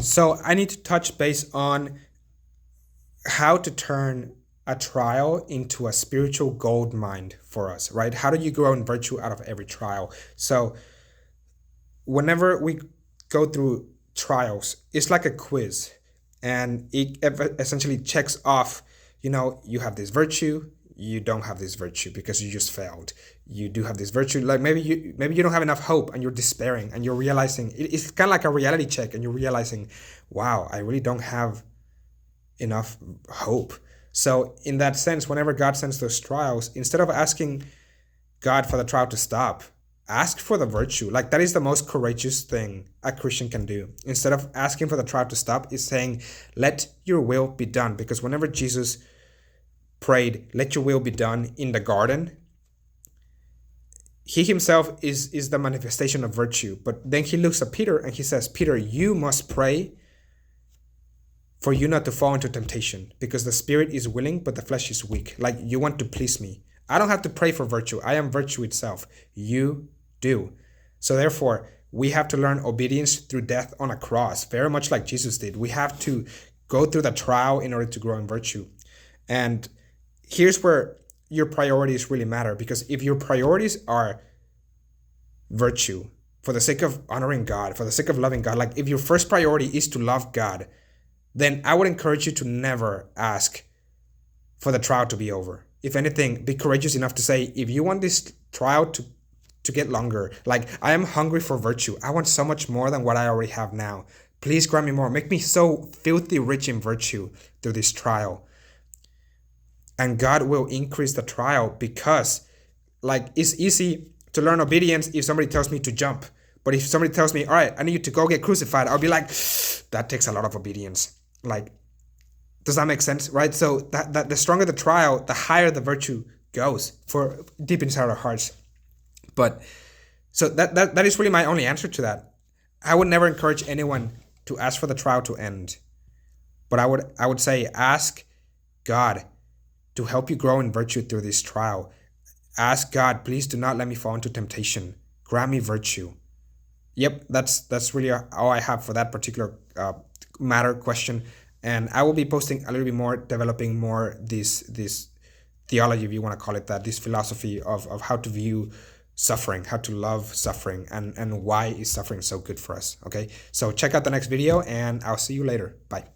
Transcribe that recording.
So I need to touch base on how to turn a trial into a spiritual gold mine for us, right? How do you grow in virtue out of every trial? So whenever we go through trials, it's like a quiz, and it essentially checks off, you have this virtue, you don't have this virtue because you just failed. You do have this virtue, like maybe you don't have enough hope and you're despairing and you're realizing it's kind of like a reality check, and you're realizing, wow, I really don't have enough hope. So in that sense, whenever God sends those trials, instead of asking God for the trial to stop, ask for the virtue. Like, that is the most courageous thing a Christian can do. Instead of asking for the trial to stop, is saying, let your will be done. Because whenever Jesus prayed, let your will be done in the garden, he himself is the manifestation of virtue. But then he looks at Peter and he says, Peter, you must pray for you not to fall into temptation, because the spirit is willing, but the flesh is weak. Like, you want to please me. I don't have to pray for virtue. I am virtue itself. You do. So therefore, we have to learn obedience through death on a cross, very much like Jesus did. We have to go through the trial in order to grow in virtue. And here's where your priorities really matter, because if your priorities are virtue, for the sake of honoring God, for the sake of loving God, like if your first priority is to love God, then I would encourage you to never ask for the trial to be over. If anything, be courageous enough to say, if you want this trial to get longer, like, I am hungry for virtue. I want so much more than what I already have now. Please grant me more. Make me so filthy rich in virtue through this trial. And God will increase the trial, because, like, it's easy to learn obedience if somebody tells me to jump. But if somebody tells me, all right, I need you to go get crucified, I'll be like, that takes a lot of obedience. Like, does that make sense, right? So that the stronger the trial, the higher the virtue goes for deep inside our hearts. But so that is really my only answer to that. I would never encourage anyone to ask for the trial to end. But I would say, ask God to help you grow in virtue through this trial. Ask God, please do not let me fall into temptation. Grant me virtue. Yep, that's really all I have for that particular question. And I will be posting a little bit more, developing more this theology, if you want to call it that, this philosophy of how to view suffering, how to love suffering, and why is suffering so good for us. Okay, so check out the next video, and I'll see you later. Bye.